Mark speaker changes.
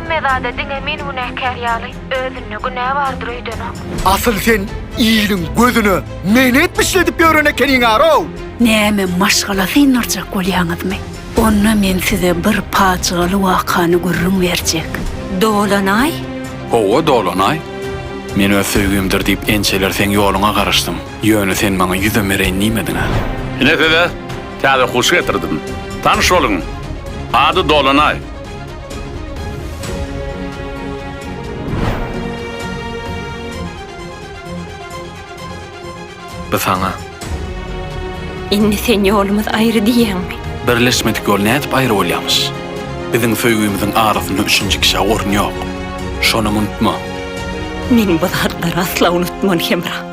Speaker 1: Emme zada diňe men günäkär ýaly, özüne günä bardyr öýdeni.
Speaker 2: Asıl sen iyiliň gözüne men etmişledip ýörenekeniň aro.
Speaker 3: Näme maşgalasyň narjak bolýaňyzmy? Onna men size bir paçaly wakany görüň berjek. Dolanay?
Speaker 4: Owa dolanay. Men öz söýgümdir diýip ençeler sen ýoluňa garaşdym. Ýöne sen maňa ýüze merenýmedin ha.
Speaker 5: Näde? Täze hoş getirdim. Tanış olun. Ady Dolanay.
Speaker 4: Befanga.
Speaker 3: Indi sen ýolumyz aýry diýäňmi?
Speaker 4: Birleşmedik ýol nädip aýry bolýarmyş? Biziň söýgümizin arasyny üçünji kişi orun ýok. Şonu unutma.
Speaker 3: Men bu zatları asla unutman Hemra.